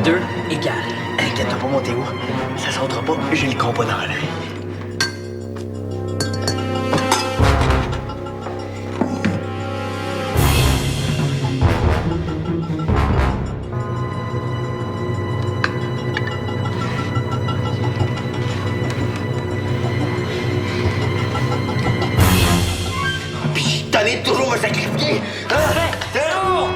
deux égales. Inquiète-toi pas, mon Théo. Ça sautera pas, j'ai le compas dans l'œil. Puis t'allais toujours me sacrifier! Hein? Théo!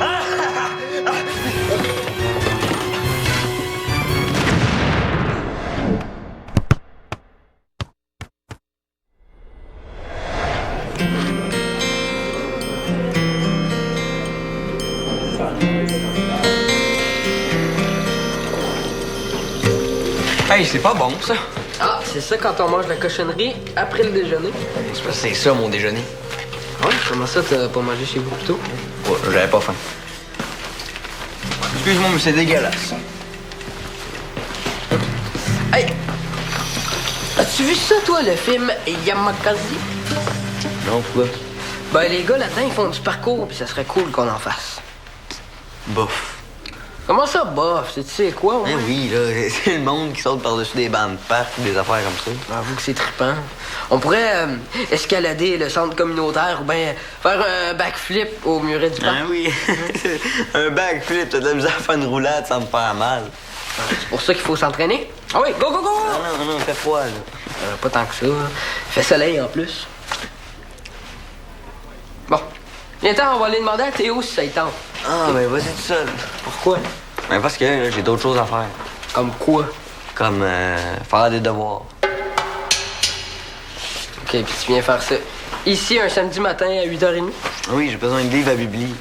Hey, c'est pas bon, ça. Ah, c'est ça quand on mange de la cochonnerie après le déjeuner. C'est parce que c'est ça, mon déjeuner. Ouais, comment ça, t'as pas mangé chez vous plus tôt? Ouais, j'avais pas faim. Excuse-moi, mais c'est dégueulasse. Hey! As-tu vu ça, toi, le film Yamakasi? Non, quoi? Ben, les gars là-dedans, ils font du parcours, puis ça serait cool qu'on en fasse. Bof. Comment ça, bof? Tu sais quoi, ouais? Ben oui, là, c'est le monde qui saute par-dessus des bancs de parc ou des affaires comme ça. J'avoue que c'est trippant. On pourrait escalader le centre communautaire ou bien faire un backflip au muret du parc. Ah oui. Un backflip, t'as de la misère à faire une roulade sans te faire mal. C'est pour ça qu'il faut s'entraîner. Ah oui, go, go, go! Non, non, fait froid, là. Pas tant que ça. Il fait soleil en plus. Bon. Viens-t'en, on va aller demander à Théo si ça y tente. Ah, ben vas-y tout seul. Pourquoi? Ben parce que là, j'ai d'autres choses à faire. Comme quoi? Comme faire des devoirs. OK, puis tu viens faire ça ici un samedi matin à 8h30? Oui, j'ai besoin de livres à Bibli.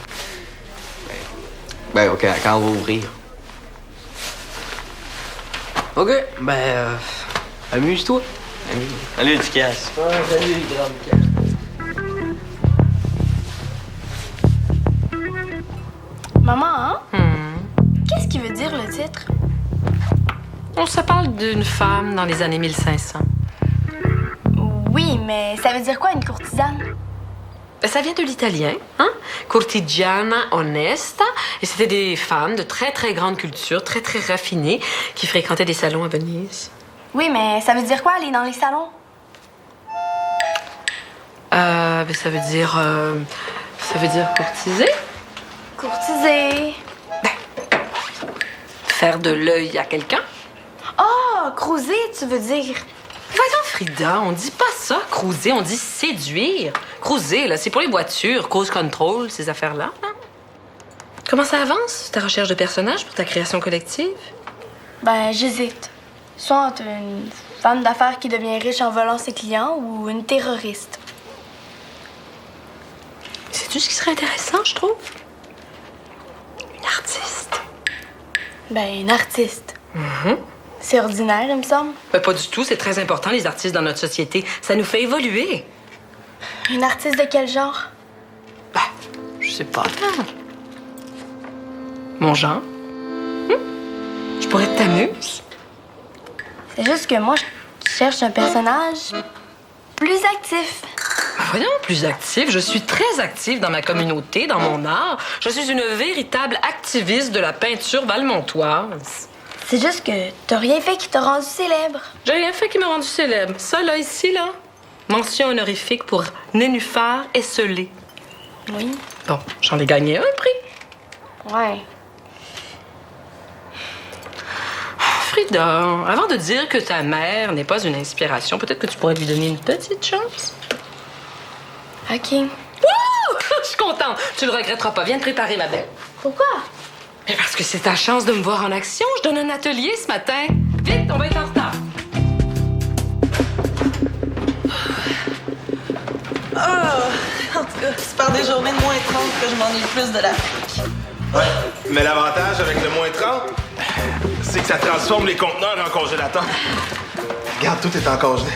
Ben, OK, quand on va ouvrir. OK, amuse-toi. Salut, tu casses. Ouais, salut, grand Maman, hein? Qu'est-ce qui veut dire le titre? On se parle d'une femme dans les années 1500. Oui, mais ça veut dire quoi, une courtisane? Ça vient de l'italien, hein? Cortigiana onesta. Et c'était des femmes de très, très grande culture, très, très raffinées, qui fréquentaient des salons à Venise. Oui, mais ça veut dire quoi, aller dans les salons? Ça veut dire courtiser. Courtiser. Faire de l'œil à quelqu'un. Oh, cruiser, tu veux dire? Voyons, Frida, on dit pas ça, cruiser, on dit séduire. Cruiser, là, c'est pour les voitures, cruise control, ces affaires-là. Hein? Comment ça avance, ta recherche de personnages pour ta création collective? Ben, j'hésite. Soit entre une femme d'affaires qui devient riche en volant ses clients ou une terroriste. Sais-tu ce qui serait intéressant, je trouve? Une artiste. Ben, une artiste. C'est ordinaire, il me semble. Ben, pas du tout, c'est très important, les artistes dans notre société. Ça nous fait évoluer. Une artiste de quel genre? Ben, je sais pas. Mon genre? Je pourrais être ta muse. C'est juste que moi, je cherche un personnage plus actif. Ben voyons, plus active. Je suis très active dans ma communauté, dans mon art. Je suis une véritable activiste de la peinture valmontoise. C'est juste que t'as rien fait qui t'a rendu célèbre. J'ai rien fait qui m'a rendu célèbre. Ça, là, ici, là. Mention honorifique pour Nénuphar Esselé. Oui. Bon, j'en ai gagné un prix. Ouais. Frida, avant de dire que ta mère n'est pas une inspiration, peut-être que tu pourrais lui donner une petite chance. OK. Wouh! Je suis contente. Tu le regretteras pas. Viens te préparer, ma belle. Pourquoi? Mais parce que c'est ta chance de me voir en action. Je donne un atelier ce matin. Vite, on va être en retard. En tout cas, c'est par des journées de moins 30 que je m'ennuie le plus de l'Afrique. Ouais, mais l'avantage avec le moins 30, c'est que ça transforme les conteneurs en congélateur. Regarde, tout est encongelé.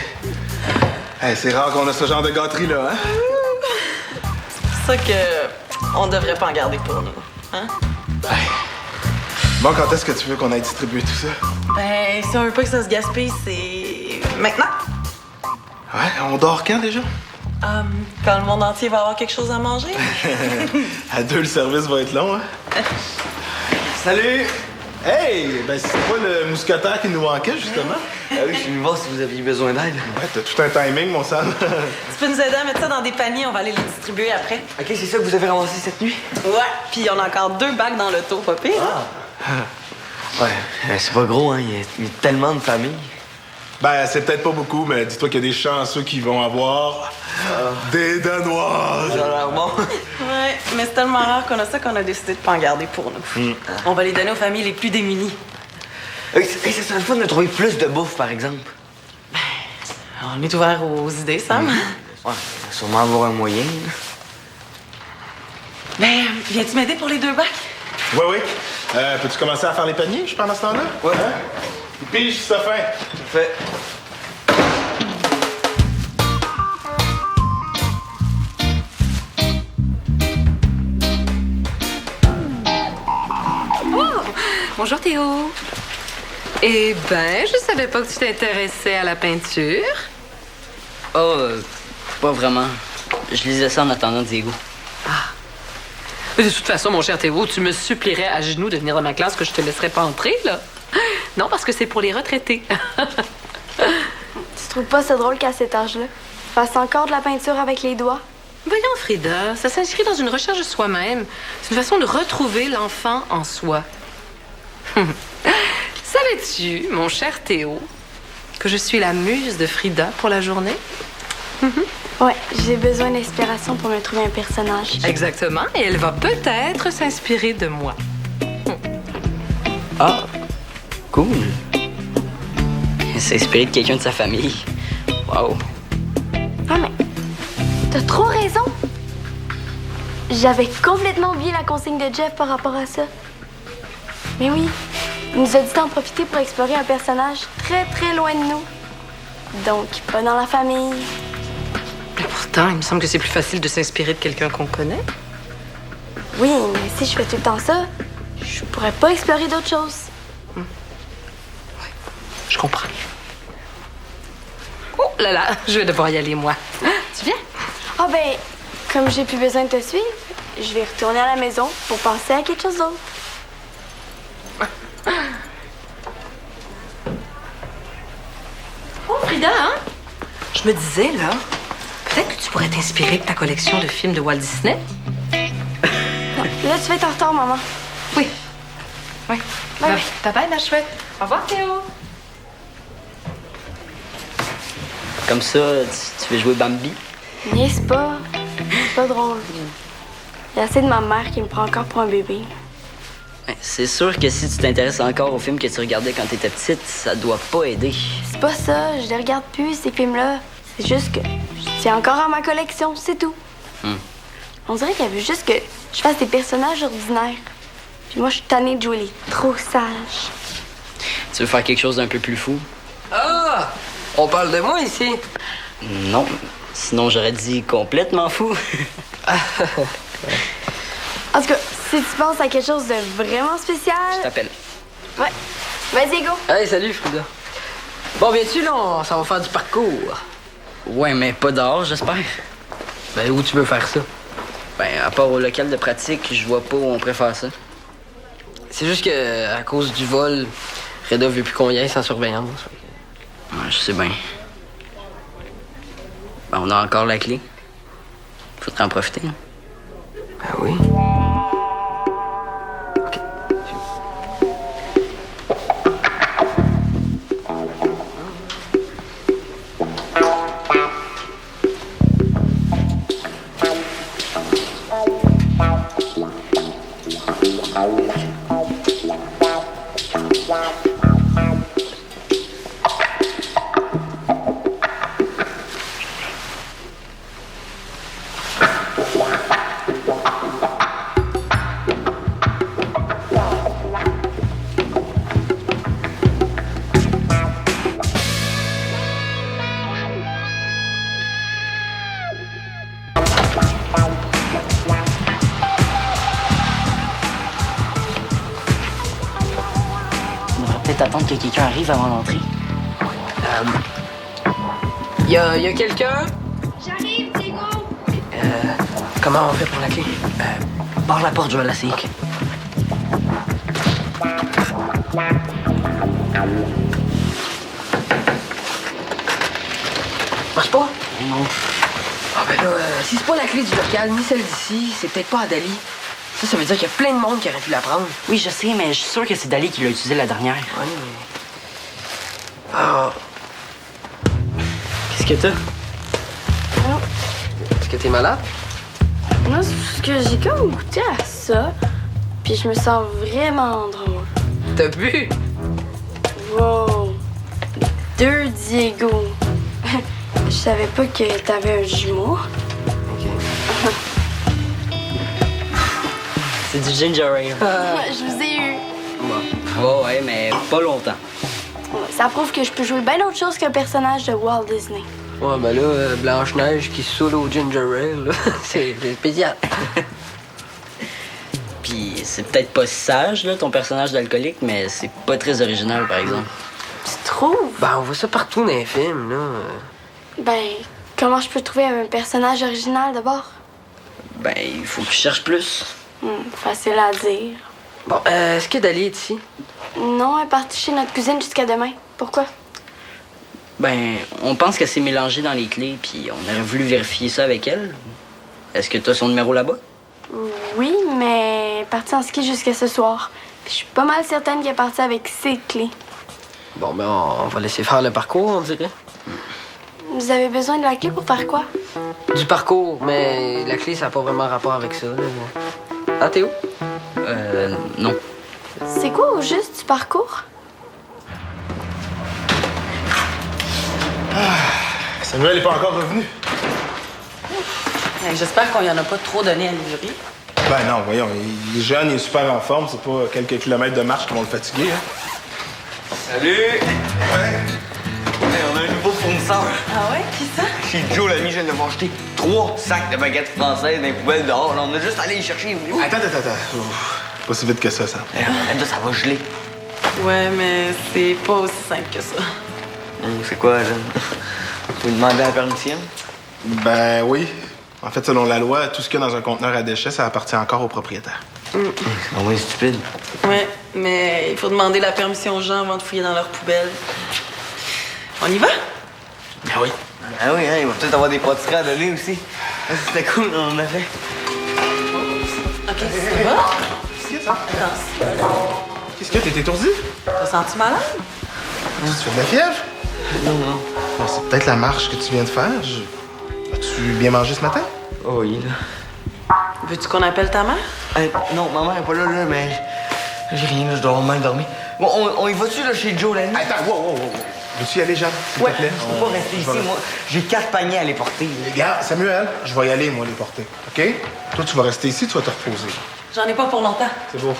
Hey, c'est rare qu'on a ce genre de gâterie-là, hein? C'est pour ça que on devrait pas en garder pour nous, hein? Hey. Bon, quand est-ce que tu veux qu'on aille distribuer tout ça? Ben, si on veut pas que ça se gaspille, c'est maintenant. Ouais, on dort quand déjà? Quand le monde entier va avoir quelque chose à manger. À deux, le service va être long, hein? Salut! Hey, ben c'est pas le mousquetaire qui nous manquait, justement? Ah oui, je suis venu voir si vous aviez besoin d'aide. Ouais, t'as tout un timing, mon Sam. Tu peux nous aider à mettre ça dans des paniers, on va aller les distribuer après. OK, c'est ça que vous avez ramassé cette nuit? Ouais, puis on a encore 2 bacs dans l'auto, pas pire. Hein? Ouais, c'est pas gros, hein. Il y a tellement de familles. Ben, c'est peut-être pas beaucoup, mais dis-toi qu'il y a des chanceux qui vont avoir des Danoises. Ça a l'air bon. Ouais, mais c'est tellement rare qu'on a ça qu'on a décidé de pas en garder pour nous. On va les donner aux familles les plus démunies. Hey, ça serait le fun de trouver plus de bouffe, par exemple. On est ouvert aux idées, Sam. Ouais, il va sûrement avoir un moyen. Ben, viens-tu m'aider pour les 2 bacs? Oui. Peux-tu commencer à faire les paniers, je pendant ce temps-là? Ouais. Pige, si t'as faim. Fait. Bonjour Théo. Eh ben, je savais pas que tu t'intéressais à la peinture. Oh, pas vraiment. Je lisais ça en attendant Diego. De toute façon, mon cher Théo, tu me supplierais à genoux de venir dans ma classe que je te laisserais pas entrer, là. Non, parce que c'est pour les retraités. Tu trouves pas ça drôle qu'à cet âge-là, fasse encore de la peinture avec les doigts? Voyons, Frida, ça s'inscrit dans une recherche de soi-même. C'est une façon de retrouver l'enfant en soi. Savais-tu, mon cher Théo, que je suis la muse de Frida pour la journée? Ouais, j'ai besoin d'inspiration pour me trouver un personnage. Exactement, et elle va peut-être s'inspirer de moi. Ah, cool. S'inspirer de quelqu'un de sa famille. Wow. Ah, mais t'as trop raison. J'avais complètement oublié la consigne de Jeff par rapport à ça. Mais oui, il nous a dit d'en profiter pour explorer un personnage très, très loin de nous. Donc, pas dans la famille. Mais pourtant, il me semble que c'est plus facile de s'inspirer de quelqu'un qu'on connaît. Oui, mais si je fais tout le temps ça, je pourrais pas explorer d'autres choses. Je comprends. Oh là là, je vais devoir y aller, moi. Tu viens? Ah ben, comme j'ai plus besoin de te suivre, je vais retourner à la maison pour penser à quelque chose d'autre. Oh, Frida, hein? Je me disais, là, peut-être que tu pourrais t'inspirer de ta collection de films de Walt Disney. Là, tu vas être en retard, maman. Oui. Oui. Bye. Bye, ma chouette. Au revoir, Théo. Comme ça, tu veux jouer Bambi? Niaise pas. C'est pas drôle. Il y a assez de ma mère qui me prend encore pour un bébé. Ouais, c'est sûr que si tu t'intéresses encore aux films que tu regardais quand t'étais petite, ça doit pas aider. C'est pas ça, je les regarde plus, ces films-là. C'est juste que je tiens encore à ma collection, c'est tout. On dirait qu'elle veut juste que je fasse des personnages ordinaires. Puis moi, je suis tannée de jouer les trop sages. Tu veux faire quelque chose d'un peu plus fou? Ah! On parle de moi ici. Non, sinon j'aurais dit complètement fou. En tout cas, si tu penses à quelque chose de vraiment spécial... Je t'appelle. Ouais. Vas-y, go. Hey, salut, Frida. Bon, viens-tu, là, on s'en va faire du parcours. Ouais, mais pas dehors, j'espère. Ben, où tu veux faire ça? Ben, à part au local de pratique, je vois pas où on préfère ça. C'est juste que, à cause du vol, Reda veut plus qu'on y aille sans surveillance. Ouais, je sais bien. Ben, on a encore la clé. Faudrait en profiter. Ah oui? On devrait peut-être attendre que quelqu'un arrive avant d'entrer. Y a quelqu'un? J'arrive, Diego. Comment on fait pour la clé? Barre la porte, je vais l'essayer. Marche pas? Non. Ah ben là, si c'est pas la clé du local, ni celle d'ici, c'est peut-être pas à Dali. Ça veut dire qu'il y a plein de monde qui aurait pu la prendre. Oui, je sais, mais je suis sûr que c'est Dali qui l'a utilisé la dernière. Ouais, mais... Ah... Qu'est-ce que t'as? Est-ce que t'es malade? Non, c'est parce que j'ai comme goûté à ça. Puis je me sens vraiment drôle. T'as bu? Wow. 2 Diego. Je savais pas que t'avais un jumeau. C'est du ginger ale. Je vous ai eu. Oh, ouais, mais pas longtemps. Ça prouve que je peux jouer bien autre chose qu'un personnage de Walt Disney. Ouais, ben là, Blanche-Neige qui se saoule au ginger ale, là, c'est spécial. Puis c'est peut-être pas sage, là, ton personnage d'alcoolique, mais c'est pas très original, par exemple. Tu trouves? Ben, on voit ça partout dans les films, là. Ben, comment je peux trouver un personnage original d'abord? Ben, il faut que tu cherches plus. Facile à dire. Bon, est-ce que Dali est ici? Non, elle est partie chez notre cousine jusqu'à demain. Pourquoi? Ben, on pense qu'elle s'est mélangée dans les clés, puis on aurait voulu vérifier ça avec elle. Est-ce que t'as son numéro là-bas? Oui, mais elle est partie en ski jusqu'à ce soir. Puis je suis pas mal certaine qu'elle est partie avec ses clés. Bon, ben, on va laisser faire le parcours, on dirait. Vous avez besoin de la clé pour faire quoi? Du parcours, mais la clé, ça n'a pas vraiment rapport avec ça, là. Ah, Théo? Non. C'est quoi au juste du parcours? Samuel n'est pas encore revenu. J'espère qu'on y en a pas trop donné à livrer. Ben non, voyons, il est jeune, il est super en forme. C'est pas quelques kilomètres de marche qui vont le fatiguer, hein. Salut! Ouais. Hey, on a un nouveau fournisseur. Ah ouais? Qui ça? Chez Joe, l'ami, je viens de m'acheter 3 sacs de baguettes françaises dans les poubelles dehors. Là, on a juste à aller les chercher. Attends. Ouf. Pas si vite que ça. Là, ça va geler. Ouais, mais c'est pas aussi simple que ça. C'est quoi, Jeanne? Vous demandez la permission? Ben oui. En fait, selon la loi, tout ce qu'il y a dans un conteneur à déchets, ça appartient encore au propriétaire. C'est vraiment stupide. Ouais, mais il faut demander la permission aux gens avant de fouiller dans leur poubelle. On y va? Ben oui. Ah oui, hein, il va peut-être avoir des pâtisseries à donner aussi. Ah, c'était cool, on en avait. OK, ça va? Qu'est-ce qu'il y a, ça? Attends, Qu'est-ce qu'il y a? T'es étourdi? t'as senti malade? Tu fais de la fièvre? Non. Ben, c'est peut-être la marche que tu viens de faire. As-tu bien mangé ce matin? Oh oui, là. Veux-tu qu'on appelle ta mère? Non, ma mère est pas là, mais j'ai rien, là, je dois avoir mal dormi. Bon, on y va-tu, là, chez Joe, l'ami? Attends, wow. Veux-tu y aller, Jeanne, s'il Ouais, te plaît? je peux pas rester ici, moi. J'ai 4 paniers à les porter. Regarde, Samuel, je vais y aller, moi, les porter. OK? Toi, tu vas rester ici, tu vas te reposer. J'en ai pas pour longtemps. C'est beau.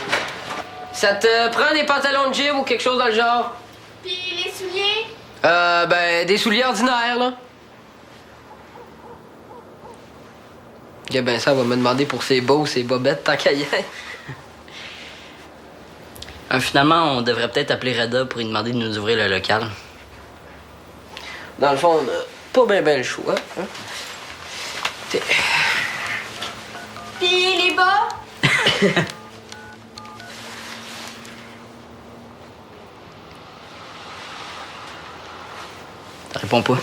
Ça te prend des pantalons de gym ou quelque chose dans le genre? Puis les souliers? Ben, des souliers ordinaires, là. Ok, ben, ça va me demander pour ses bas ou ses bobettes, tant qu'à y être. Finalement, on devrait peut-être appeler Reda pour lui demander de nous ouvrir le local. Dans le fond, on a pas ben le choix. Hein? Puis les bas? Ça répond pas.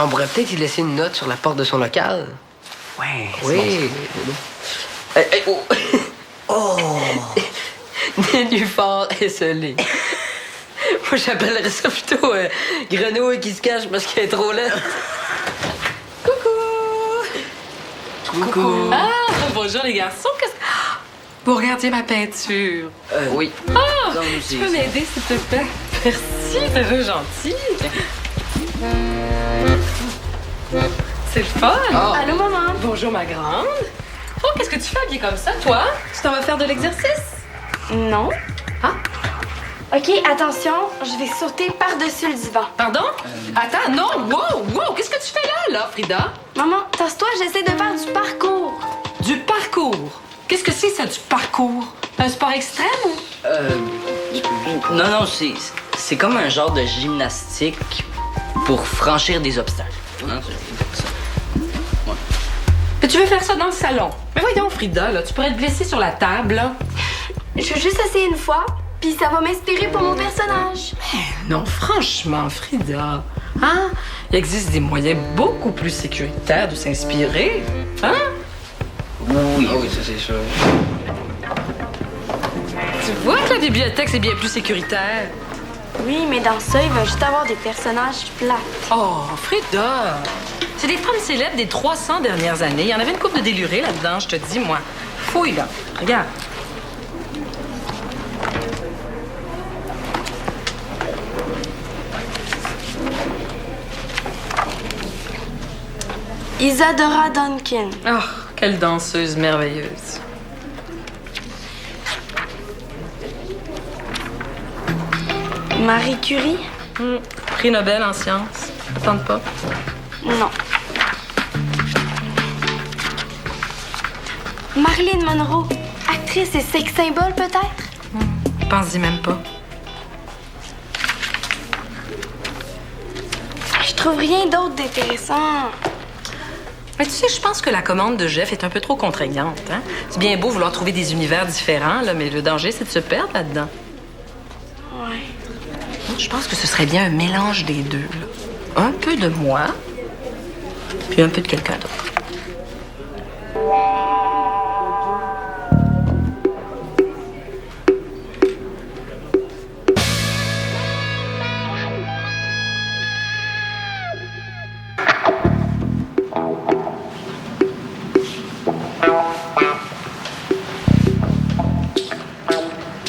On pourrait peut-être y laisser une note sur la porte de son local. Ouais. Oui. Oh! Oh! Nénuphar esselé. Moi, j'appellerais ça plutôt grenouille qui se cache parce qu'elle est trop laide. Coucou! Ah, bonjour les garçons. Vous regardiez ma peinture. Oui. Ah, Donc, tu peux m'aider, s'il te plaît? Merci, c'est vraiment gentil. C'est le fun. Allô, maman? Bonjour, ma grande. Oh, qu'est-ce que tu fais habillée comme ça, toi? Tu t'en vas faire de l'exercice? Non. Ah, OK, attention, je vais sauter par-dessus le divan. pardon? Attends, non, wow, qu'est-ce que tu fais là, Frida? Maman, tasse-toi, j'essaie de faire du parcours. Du parcours. Qu'est-ce que c'est, ça, du parcours? Un sport extrême ou? Non, c'est comme un genre de gymnastique pour franchir des obstacles. Hein, c'est ça. Ouais. Mais tu veux faire ça dans le salon? Mais voyons, Frida, là, tu pourrais te blesser sur la table, là. Je veux juste essayer une fois, Puis ça va m'inspirer pour mon personnage. Non, franchement, Frida, hein? Il existe des moyens beaucoup plus sécuritaires de s'inspirer, hein? Oui, ça c'est sûr. Tu vois que la bibliothèque, c'est bien plus sécuritaire. Oui, mais dans ça, il va juste avoir des personnages plates. Oh, Frida! C'est des femmes célèbres des 300 dernières années. Il y en avait une couple de délurés là-dedans, je te dis, moi. Fouille, là. Regarde. Isadora Duncan. Oh, quelle danseuse merveilleuse. Marie Curie? Prix Nobel en sciences. Tente pas. Non. Marilyn Monroe, actrice et sex symbole peut-être? Pense-y même pas. Je trouve rien d'autre d'intéressant. Mais tu sais, je pense que la commande de Jeff est un peu trop contraignante. Hein? C'est bien beau vouloir trouver des univers différents, là, mais le danger, c'est de se perdre là-dedans. Ouais. Je pense que ce serait bien un mélange des deux. Là. Un peu de moi, puis un peu de quelqu'un d'autre.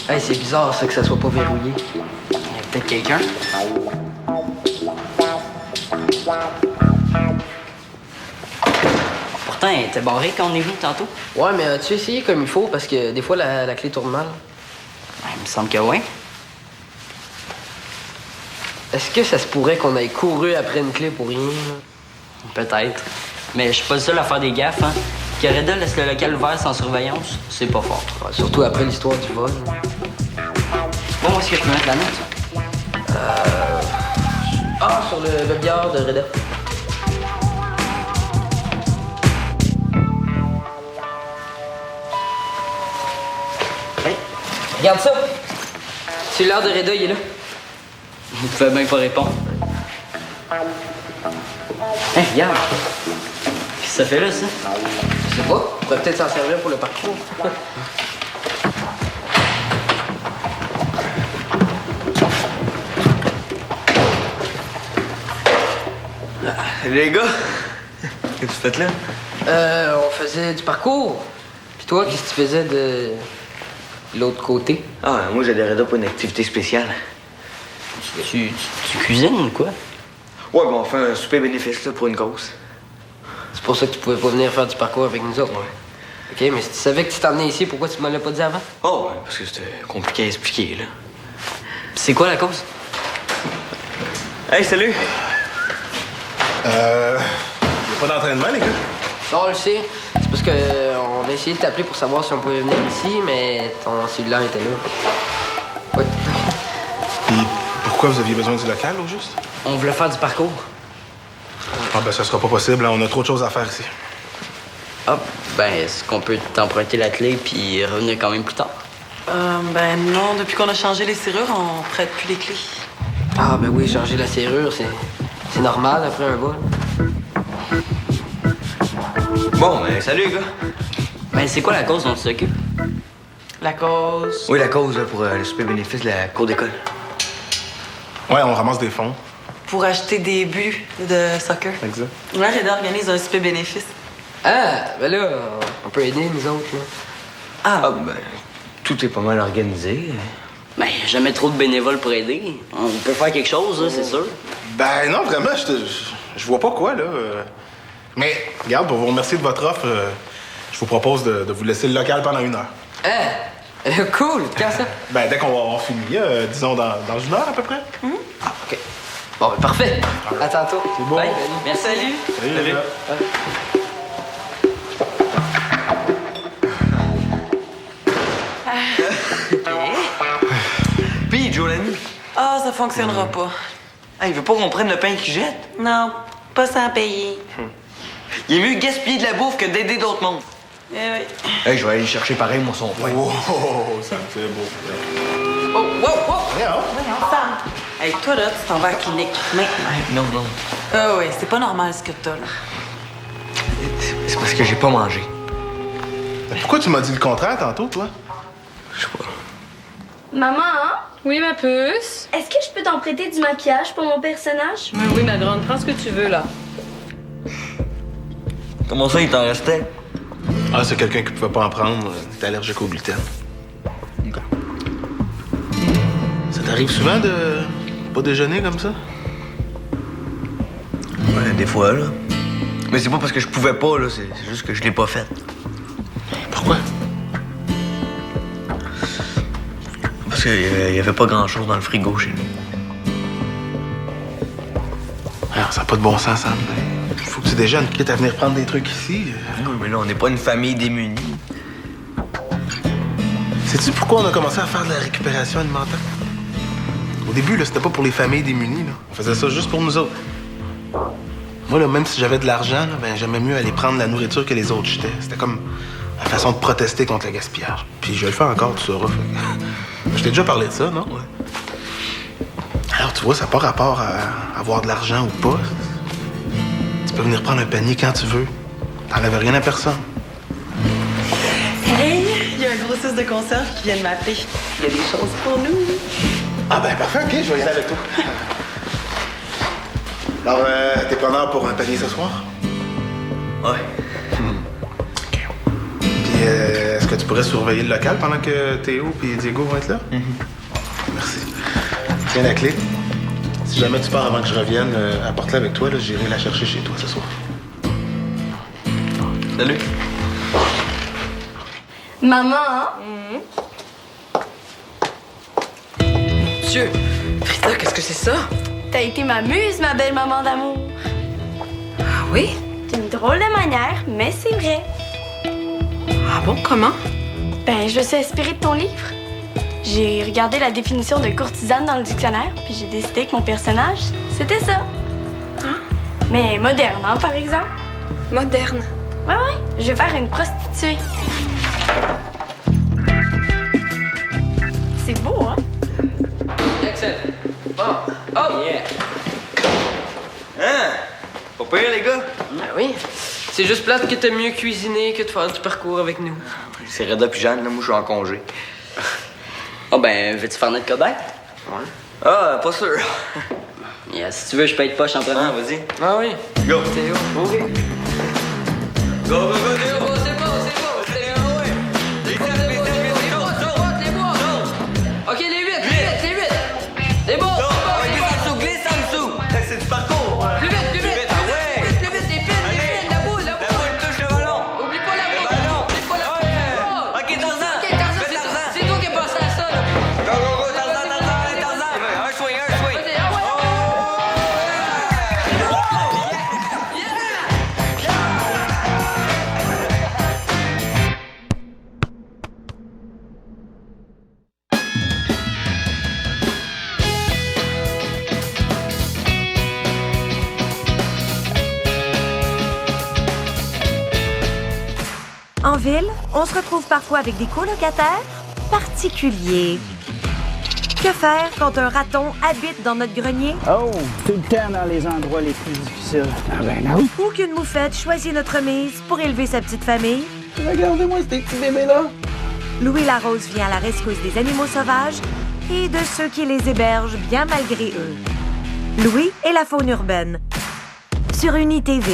Hey, c'est bizarre ça que ça soit pas verrouillé. Il y a peut-être quelqu'un. Pourtant, elle était barrée quand on est venu tantôt. Ouais, mais as-tu essayé comme il faut? Parce que des fois, la clé tourne mal. Ouais, il me semble que oui. Est-ce que ça se pourrait qu'on aille couru après une clé pour rien? Là? Peut-être. Mais je suis pas le seul à faire des gaffes, hein. Corrida laisse le local ouvert sans surveillance, c'est pas fort. Ouais, surtout après l'histoire du vol. Bon, où est-ce que je peux mettre la note? Ah, sur le billard de Reda. Hey, regarde ça! C'est l'heure de Reda, il est là. Vous pouvez bien pas répondre. Hey, regarde! Qu'est-ce que ça fait là, ça? Je sais pas, on pourrait peut-être s'en servir pour le parcours. Les gars, qu'est-ce que tu fais là? On faisait du parcours. Puis toi, qu'est-ce que tu faisais de l'autre côté? Ah, moi, j'aiderais pour une activité spéciale. Tu cuisines ou quoi? Ouais, bon, on fait un super bénéfice là, pour une cause. C'est pour ça que tu pouvais pas venir faire du parcours avec nous autres. Ouais. OK, mais si tu savais que tu t'emmenais ici, pourquoi tu me l'as pas dit avant? Oh, ouais, parce que c'était compliqué à expliquer, là. C'est quoi la cause? Hey, salut! Il n'y a pas d'entraînement, les gars? Non, on le sait. C'est parce qu'on a essayé de t'appeler pour savoir si on pouvait venir ici, mais ton cellulaire était là. Ouais. Puis pourquoi vous aviez besoin du local, au juste? On voulait faire du parcours. Ah, ben, ça sera pas possible, hein. On a trop de choses à faire ici. Ah, ben, est-ce qu'on peut t'emprunter la clé puis revenir quand même plus tard? Ben non, depuis qu'on a changé les serrures, on prête plus les clés. Ah, ben oui, changer la serrure, c'est normal après un vol. Bon, ben, salut, les gars! Ben, c'est quoi la cause dont tu t'occupes? La cause. Oui, la cause, là, pour le super bénéfice de la cour d'école. Ouais, on ramasse des fonds. Pour acheter des buts de soccer. Exact. Là, Reda organise un super bénéfice. Ah, ben là, on peut aider, nous autres, là. Ah, ben, tout est pas mal organisé. Ben, y a jamais trop de bénévoles pour aider. On peut faire quelque chose, là, c'est sûr. Ben non, vraiment, je vois pas quoi, là. Mais, regarde, pour vous remercier de votre offre, je vous propose de vous laisser le local pendant 1 heure. Ah, cool, quand ça? Ben, dès qu'on va avoir fini, disons dans 1 heure à peu près. Ah, OK. Bon, ben parfait. À tantôt. C'est beau. Bye. Merci. Salut. Salut, les gars. Puis, Joe l'ami, Ah, ça fonctionnera pas. il veut pas qu'on prenne le pain qu'il jette. Non, pas sans payer. Il est mieux gaspiller de la bouffe que d'aider d'autres mondes. Eh oui. Hey, je vais aller chercher pareil, moi, son pain. Oh, ça me fait beau. Voyons, Sam. Hey, toi, là, tu t'en vas à la clinique maintenant. Non. Ah ouais, c'est pas normal ce que t'as, là. C'est parce que j'ai pas mangé. Pourquoi tu m'as dit le contraire tantôt, toi? Je sais pas. Maman, Oui, ma puce? est-ce que je peux t'en prêter du maquillage pour mon personnage? Oui, ma grande, prends ce que tu veux, là. Comment ça, il t'en restait? Ah, c'est quelqu'un qui pouvait pas en prendre. T'es allergique au gluten. OK. Ça t'arrive souvent de pas déjeuner comme ça? Ouais, des fois, là. Mais c'est pas parce que je pouvais pas, là. C'est juste que je l'ai pas fait. Pourquoi? Parce qu'il y avait pas grand-chose dans le frigo chez nous. Alors, ça n'a pas de bon sens, Sam. Faut que tu déjeunes, quitte à venir prendre des trucs ici. Oui, mais là, on n'est pas une famille démunie. Sais-tu pourquoi on a commencé à faire de la récupération alimentaire? Au début, là, c'était pas pour les familles démunies, là. On faisait ça juste pour nous autres. Moi, là, même si j'avais de l'argent, là, ben, j'aimais mieux aller prendre la nourriture que les autres jetaient. C'était comme la façon de protester contre le gaspillage. Puis je vais le faire encore, tu sauras. Je t'ai déjà parlé de ça, non? Ouais. Alors, tu vois, ça n'a pas rapport à avoir de l'argent ou pas. Tu peux venir prendre un panier quand tu veux. T'enlèves rien à personne. Hey, il y a un grossiste de conserve qui vient de m'appeler. Il y a des choses pour nous. Ah ben parfait, OK, je vais y aller avec toi. Alors, t'es preneur pour un panier ce soir? Ouais. OK. Puis, est-ce que tu pourrais surveiller le local pendant que Théo et Diego vont être là? Merci. Tiens la clé. Si jamais tu pars avant que je revienne, apporte-la avec toi, là, j'irai la chercher chez toi ce soir. Salut. Maman, Dieu! Frida, qu'est-ce que c'est ça? t'as été ma muse, ma belle maman d'amour. Ah oui? D'une drôle de manière, mais c'est vrai. Ah bon, comment? Ben, je me suis inspirée de ton livre. J'ai regardé la définition de courtisane dans le dictionnaire, puis j'ai décidé que mon personnage, c'était ça. Mais moderne, hein, par exemple? Moderne. Ouais, je vais faire une prostituée. C'est beau, hein? Excellent. Bon. Oh, yeah. Hein? Pas pire, les gars? Ben oui. C'est juste plate que t'as mieux cuisiné que de faire du parcours avec nous. C'est Reda puis Jeanne, là, moi, je suis en congé. Oh ben, veux-tu faire notre cobaye? Ouais. Ah, pas sûr. Yeah, si tu veux, je paye de poche en Ah, prenant. vas-y. Ah oui. Go. Théo. OK. Go, go, go, Théo. C'est bon. OK, les 8. C'est bon. Glisse en dessous. C'est du parcours. Plus vite. Ah ouais. Plus vite, les pins, la boule. La boule touche le ballon. Oublie pas la boule. ballon. Oublie pas la boule. Ouais. OK, Tarzan. OK, Tarzan, Fais Tarzan. c'est toi qui as pensé à ça, là. Go, go, go, Tarzan, allez, Tarzan. Un swing. Vas-y, ah ouais. En ville, on se retrouve parfois avec des colocataires particuliers. Que faire quand un raton habite dans notre grenier? Oh, tout le temps dans les endroits les plus difficiles. Ah ben non. Ou qu'une moufette choisit notre mise pour élever sa petite famille? Regardez-moi ces petits bébés-là. Louis Larose vient à la rescousse des animaux sauvages et de ceux qui les hébergent bien malgré eux. Louis et la faune urbaine. Sur UniTV.